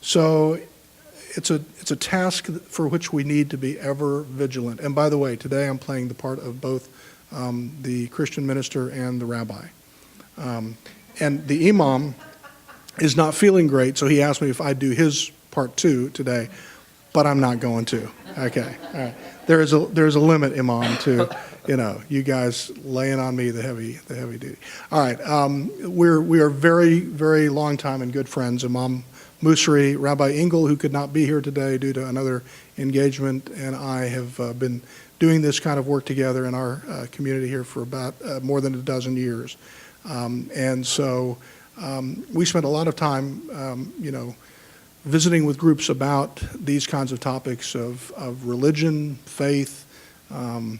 So it's a task for which we need to be ever vigilant. And by the way, today I'm playing the part of both the Christian minister and the rabbi. And the imam is not feeling great, so he asked me if I'd do his part too today, but I'm not going to. Okay, all right. There's a limit, imam, to you guys laying on me the heavy duty. All right, we are very, very long time and good friends. Imam Musri, Rabbi Engel, who could not be here today due to another engagement, and I have been doing this kind of work together in our community here for about more than a dozen years. And so we spent a lot of time, visiting with groups about these kinds of topics of religion, faith, and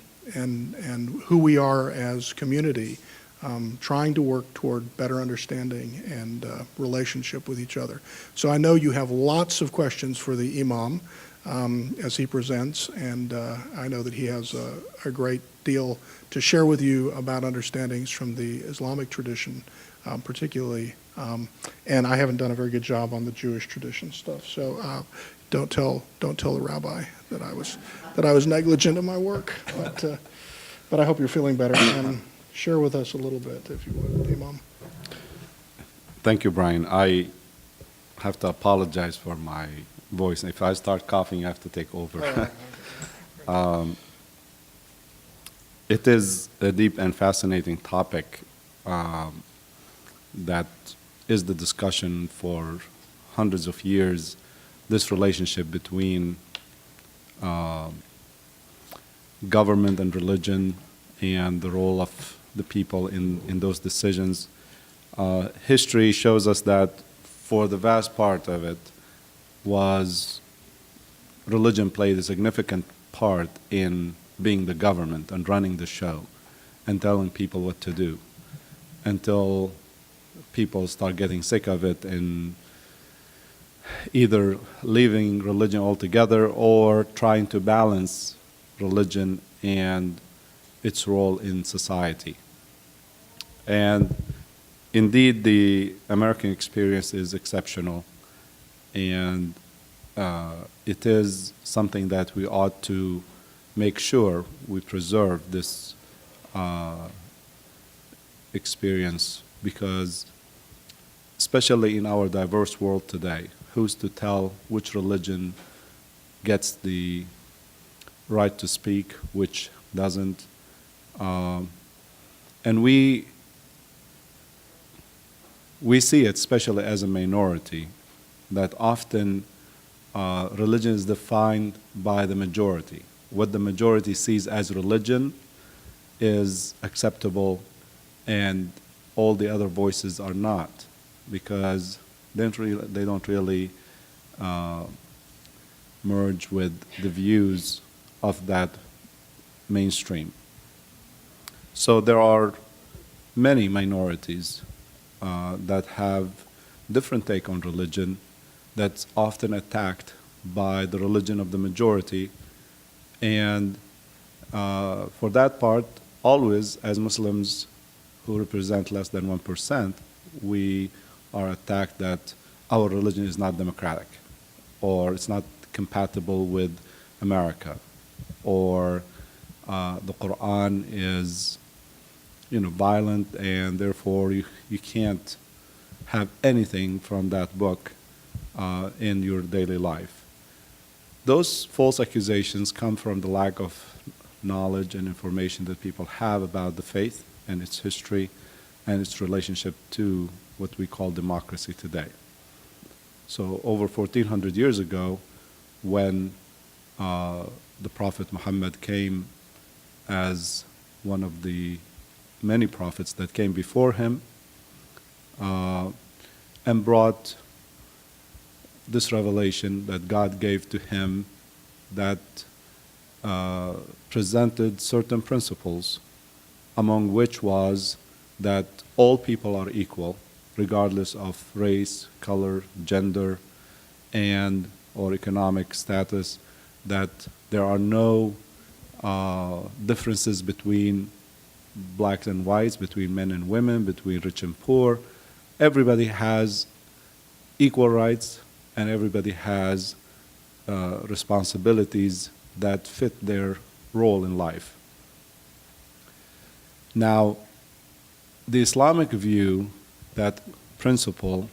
who we are as community, trying to work toward better understanding and relationship with each other. So I know you have lots of questions for the imam as he presents, and I know that he has a great deal to share with you about understandings from the Islamic tradition, particularly. And I haven't done a very good job on the Jewish tradition stuff, so don't tell the rabbi that I was negligent in my work. But I hope you're feeling better, and share with us a little bit, if you would, Imam. Thank you, Brian. I have to apologize for my voice. If I start coughing, I have to take over. It is a deep and fascinating topic that is the discussion for hundreds of years, this relationship between government and religion and the role of the people in those decisions. History shows us that for the vast part of it religion played a significant part in being the government and running the show and telling people what to do, until people start getting sick of it and either leaving religion altogether or trying to balance religion and its role in society. And indeed, the American experience is exceptional, and it is something that we ought to make sure we preserve this experience, because especially in our diverse world today, who's to tell which religion gets the right to speak, which doesn't? And we see it, especially as a minority, that often religion is defined by the majority. What the majority sees as religion is acceptable, and all the other voices are not, because they don't really merge with the views of that mainstream. So there are many minorities that have different take on religion, that's often attacked by the religion of the majority. And for that part, always, as Muslims who represent less than 1%, we are attacked that our religion is not democratic, or it's not compatible with America, or the Quran is violent, and therefore you can't have anything from that book in your daily life. Those false accusations come from the lack of knowledge and information that people have about the faith and its history and its relationship to what we call democracy today. So over 1400 years ago, when the Prophet Muhammad came as one of the many prophets that came before him, and brought this revelation that God gave to him that presented certain principles, among which was that all people are equal, regardless of race, color, gender, and or economic status, that there are no differences between blacks and whites, between men and women, between rich and poor. Everybody has equal rights and everybody has responsibilities that fit their role in life. Now, the Islamic view, that principle,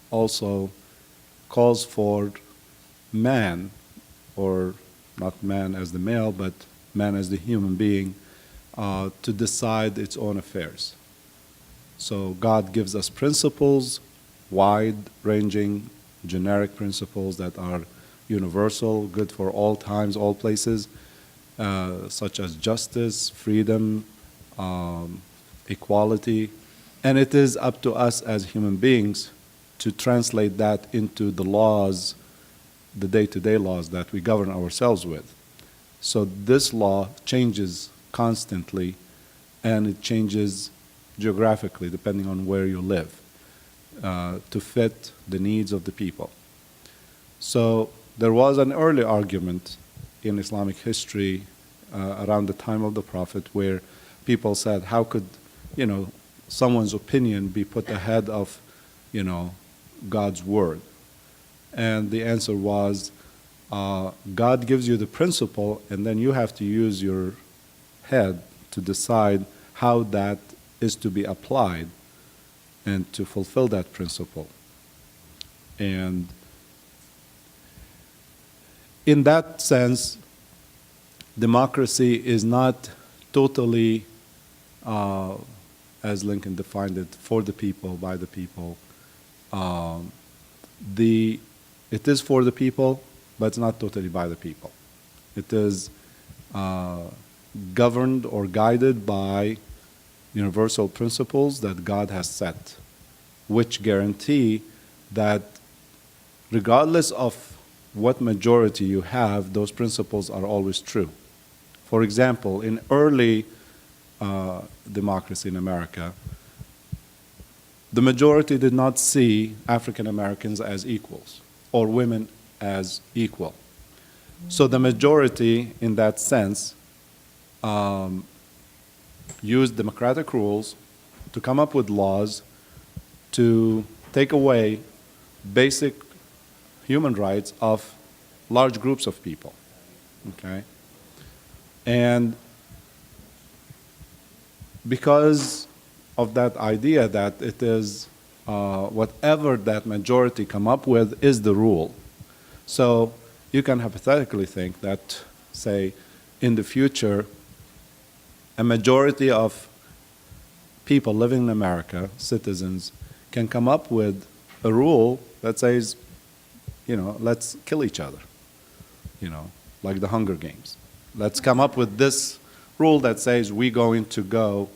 also calls for man, or not man as the male, but man as the human being, to decide its own affairs. So God gives us principles, wide-ranging, generic principles that are universal, good for all times, all places, such as justice, freedom, equality. And it is up to us as human beings to translate that into the laws, the day-to-day laws that we govern ourselves with. So this law changes constantly, and it changes geographically depending on where you live, to fit the needs of the people. So there was an early argument in Islamic history around the time of the Prophet where people said, how could, someone's opinion be put ahead of, God's word? And the answer was, God gives you the principle, and then you have to use your head to decide how that is to be applied and to fulfill that principle. And in that sense, democracy is not totally, as Lincoln defined it, for the people, by the people. It is for the people, but it's not totally by the people. It is governed or guided by universal principles that God has set, which guarantee that regardless of what majority you have, those principles are always true. For example, in early democracy in America, the majority did not see African Americans as equals or women as equal. So the majority, in that sense, used democratic rules to come up with laws to take away basic human rights of large groups of people, okay? And because of that idea that it is whatever that majority come up with is the rule. So you can hypothetically think that, say, in the future, a majority of people living in America, citizens, can come up with a rule that says, let's kill each other, like the Hunger Games. Let's come up with this rule that says we're going to go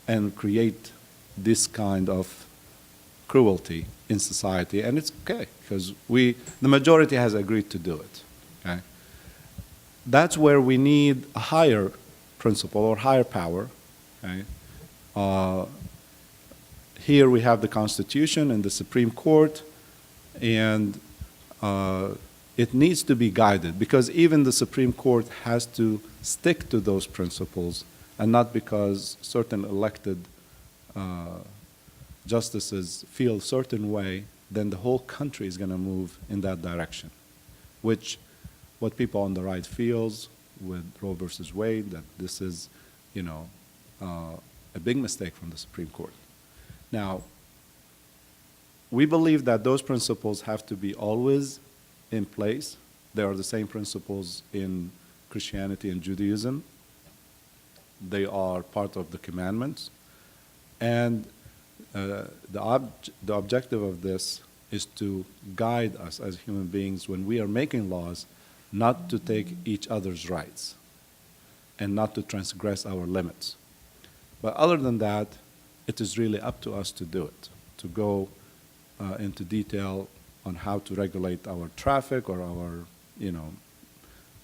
and create this kind of cruelty in society, and it's okay, because the majority has agreed to do it, okay? That's where we need a higher principle or higher power, okay? Here we have the Constitution and the Supreme Court, and it needs to be guided, because even the Supreme Court has to stick to those principles, and not because certain elected justices feel a certain way, then the whole country is going to move in that direction, which what people on the right feels with Roe versus Wade, that this is, a big mistake from the Supreme Court. Now, we believe that those principles have to be always in place. They are the same principles in Christianity and Judaism. They are part of the commandments. And the objective of this is to guide us as human beings when we are making laws, not to take each other's rights and not to transgress our limits. But other than that, it is really up to us to do it, to go into detail on how to regulate our traffic or our,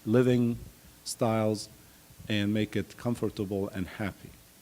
living styles and make it comfortable and happy.